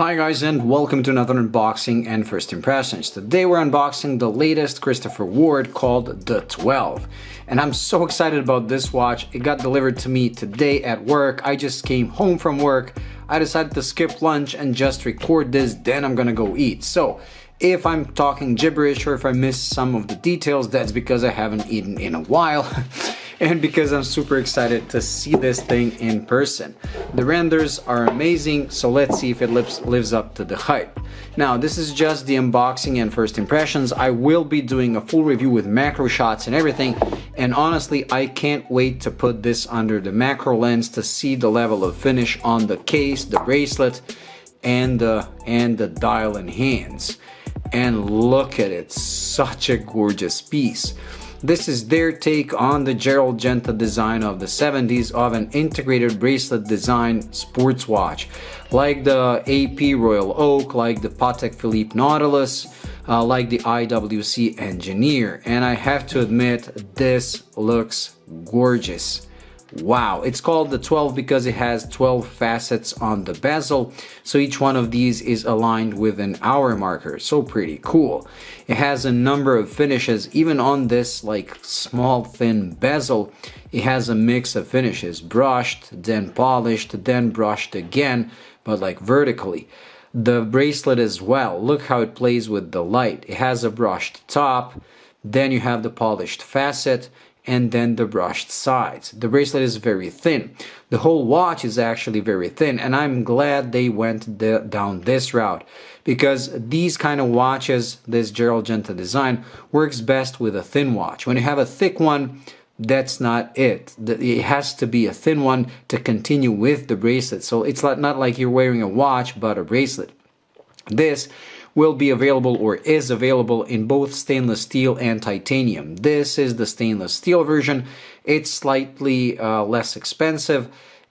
Hi guys, and welcome to another unboxing and first impressions. Today we're unboxing the latest Christopher Ward called the 12. And I'm so excited about this watch. It got delivered to me today at work. I just came home from work. I decided to skip lunch and just record this, then I'm gonna go eat. So if I'm talking gibberish or if I miss some of the details, that's because I haven't eaten in a while. And because I'm super excited to see this thing in person. The renders are amazing, so let's see if it lives up to the hype. Now, this is just the unboxing and first impressions. I will be doing a full review with macro shots and everything, and honestly, I can't wait to put this under the macro lens to see the level of finish on the case, the bracelet, and the dial and hands. And look at it, such a gorgeous piece. This is their take on the Gerald Genta design of the 70s of an integrated bracelet design sports watch. Like the AP Royal Oak, like the Patek Phillipe Nautilus, like the IWC Engineer. And I have to admit, this looks gorgeous. Wow, it's called the 12 because it has 12 facets on the bezel, so each one of these is aligned with an hour marker, so pretty cool. It has a number of finishes, even on this like small thin bezel, it has a mix of finishes, brushed, then polished, then brushed again, but like vertically. The bracelet as well, look how it plays with the light. It has a brushed top, then you have the polished facet, and then the brushed sides. The bracelet is very thin. The whole watch is actually very thin, and I'm glad they went down this route, because these kind of watches, this Gerald Genta design, works best with a thin watch. When you have a thick one, that's not it. It has to be a thin one to continue with the bracelet. So it's not like you're wearing a watch but a bracelet. This will be available or is available in both stainless steel and titanium. This is the stainless steel version. It's slightly less expensive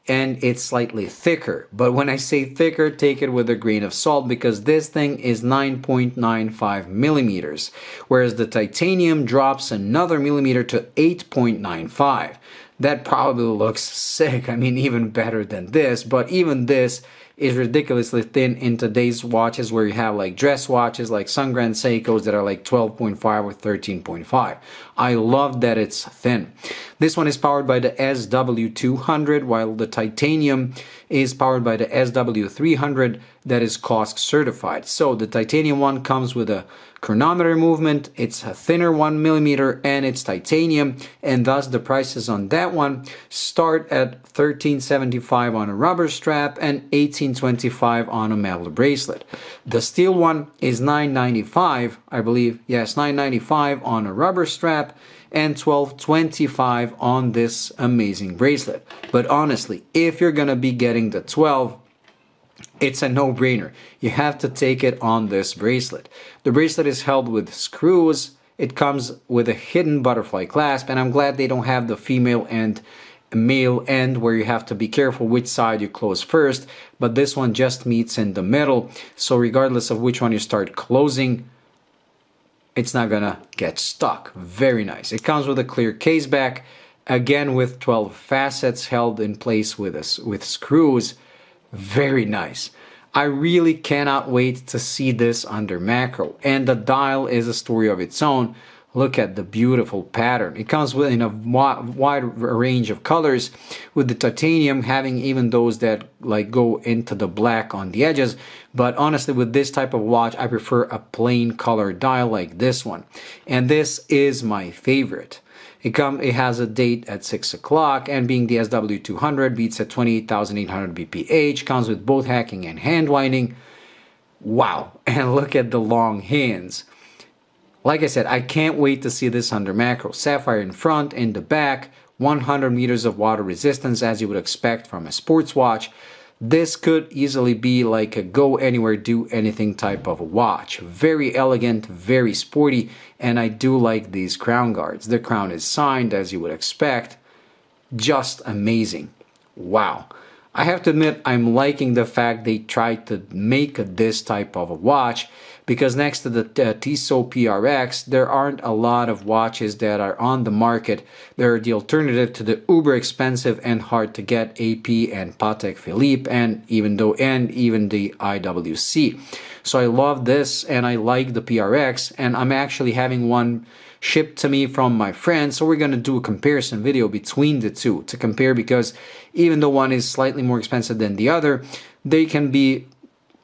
and it's slightly thicker. But when I say thicker, take it with a grain of salt, because this thing is 9.95 millimeters, whereas the titanium drops another millimeter to 8.95. That probably looks sick. I mean, even better than this, but even this is ridiculously thin in today's watches, where you have like dress watches like Sungran Seikos that are like 12.5 or 13.5. I love that it's thin. This one is powered by the SW200, while the titanium is powered by the SW300 that is COSC certified. So the titanium one comes with a chronometer movement, it's a thinner 1 millimeter, and it's titanium, and thus the prices on that one start at $13.75 on a rubber strap and $18.25 on a metal bracelet. The steel one is $9.95, I believe, yes, $9.95 on a rubber strap and $12.25 on this amazing bracelet. But honestly, if you're gonna be getting the 12, it's a no-brainer. You have to take it on this bracelet. The bracelet is held with screws. It comes with a hidden butterfly clasp, and I'm glad they don't have the female and male end where you have to be careful which side you close first, but this one just meets in the middle, so regardless of which one you start closing, it's not gonna get stuck. Very nice. It comes with a clear case back, again with 12 facets held in place with screws. Very nice. I really cannot wait to see this under macro. And the dial is a story of its own. Look at the beautiful pattern. It comes in a wide range of colors, with the titanium having even those that like go into the black on the edges. But honestly, with this type of watch, I prefer a plain color dial like this one. And this is my favorite. It has a date at 6 o'clock, and being the SW200 beats at 28,800 BPH, comes with both hacking and hand winding. Wow, and look at the long hands. Like I said, I can't wait to see this under macro. Sapphire in front, in the back, 100 meters of water resistance as you would expect from a sports watch. This could easily be like a go anywhere, do anything type of a watch. Very elegant, very sporty, and I do like these crown guards. The crown is signed as you would expect. Just amazing. Wow. I have to admit, I'm liking the fact they tried to make this type of a watch, because next to the Tissot PRX, there aren't a lot of watches that are on the market. They're the alternative to the uber expensive and hard to get AP and Patek Philippe and even the IWC. So I love this and I like the PRX, and I'm actually having one shipped to me from my friend, so we're going to do a comparison video between the two to compare, because even though one is slightly more expensive than the other, they can be,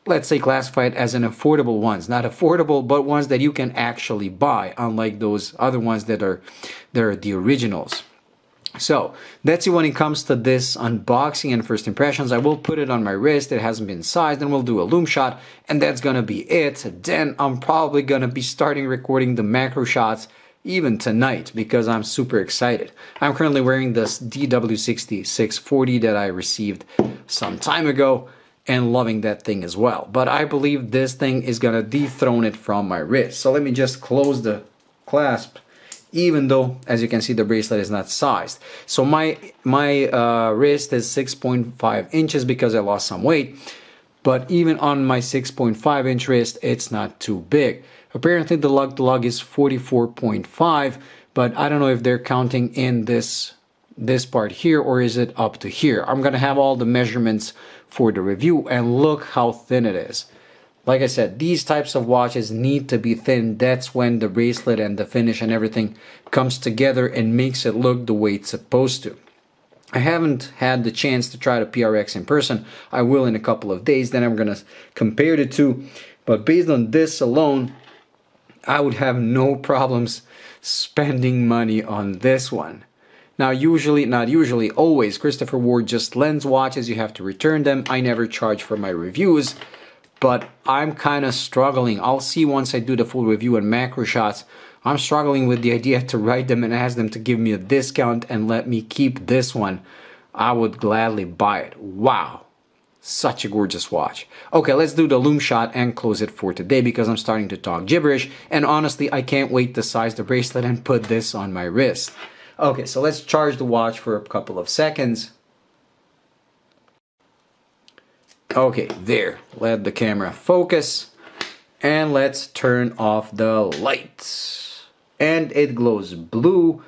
let's say, classified as an affordable ones. Not affordable, but ones that you can actually buy, unlike those other ones that are the originals. So that's it when it comes to this unboxing and first impressions. I will put it on my wrist. It hasn't been sized, and we'll do a loom shot, and that's gonna be it. Then I'm probably gonna be starting recording the macro shots even tonight, because I'm super excited. I'm currently wearing this DW60 640 that I received some time ago, and loving that thing as well. But I believe this thing is gonna dethrone it from my wrist. So let me just close the clasp, even though, as you can see, the bracelet is not sized. So my wrist is 6.5 inches because I lost some weight, but even on my 6.5 inch wrist, it's not too big. Apparently the lug-to-lug is 44.5, but I don't know if they're counting in this part here, or is it up to here. I'm gonna have all the measurements for the review, and look how thin it is. Like I said, these types of watches need to be thin. That's when the bracelet and the finish and everything comes together and makes it look the way it's supposed to. I haven't had the chance to try the PRX in person. I will in a couple of days, then I'm gonna compare the two. But based on this alone, I would have no problems spending money on this one. Now, usually, not usually, always, Christopher Ward just lends watches. You have to return them. I never charge for my reviews, but I'm kind of struggling. I'll see once I do the full review and macro shots. I'm struggling with the idea to write them and ask them to give me a discount and let me keep this one. I would gladly buy it. Wow. Such a gorgeous watch. Okay, let's do the loom shot and close it for today, because I'm starting to talk gibberish, and honestly, I can't wait to size the bracelet and put this on my wrist. Okay, so let's charge the watch for a couple of seconds. Okay, there. Let the camera focus, and let's turn off the lights. And it glows blue,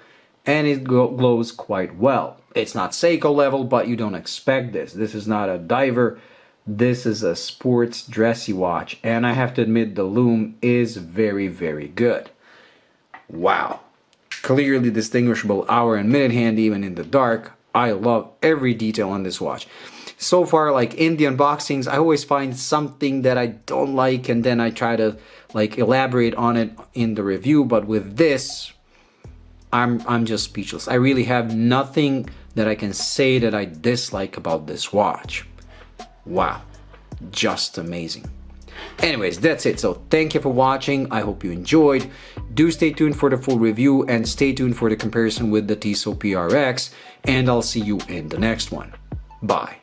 and it glows quite well. It's not Seiko level, but you don't expect this. This is not a diver. This is a sports dressy watch, and I have to admit the loom is very, very good. Wow. Clearly distinguishable hour and minute hand even in the dark. I love every detail on this watch. So far, like in the unboxings, I always find something that I don't like, and then I try to like elaborate on it in the review. But with this, I'm just speechless. I really have nothing that I can say that I dislike about this watch. Wow, just amazing. Anyways, that's it. So thank you for watching. I hope you enjoyed. Do stay tuned for the full review, and stay tuned for the comparison with the Tissot PRX, and I'll see you in the next one. Bye.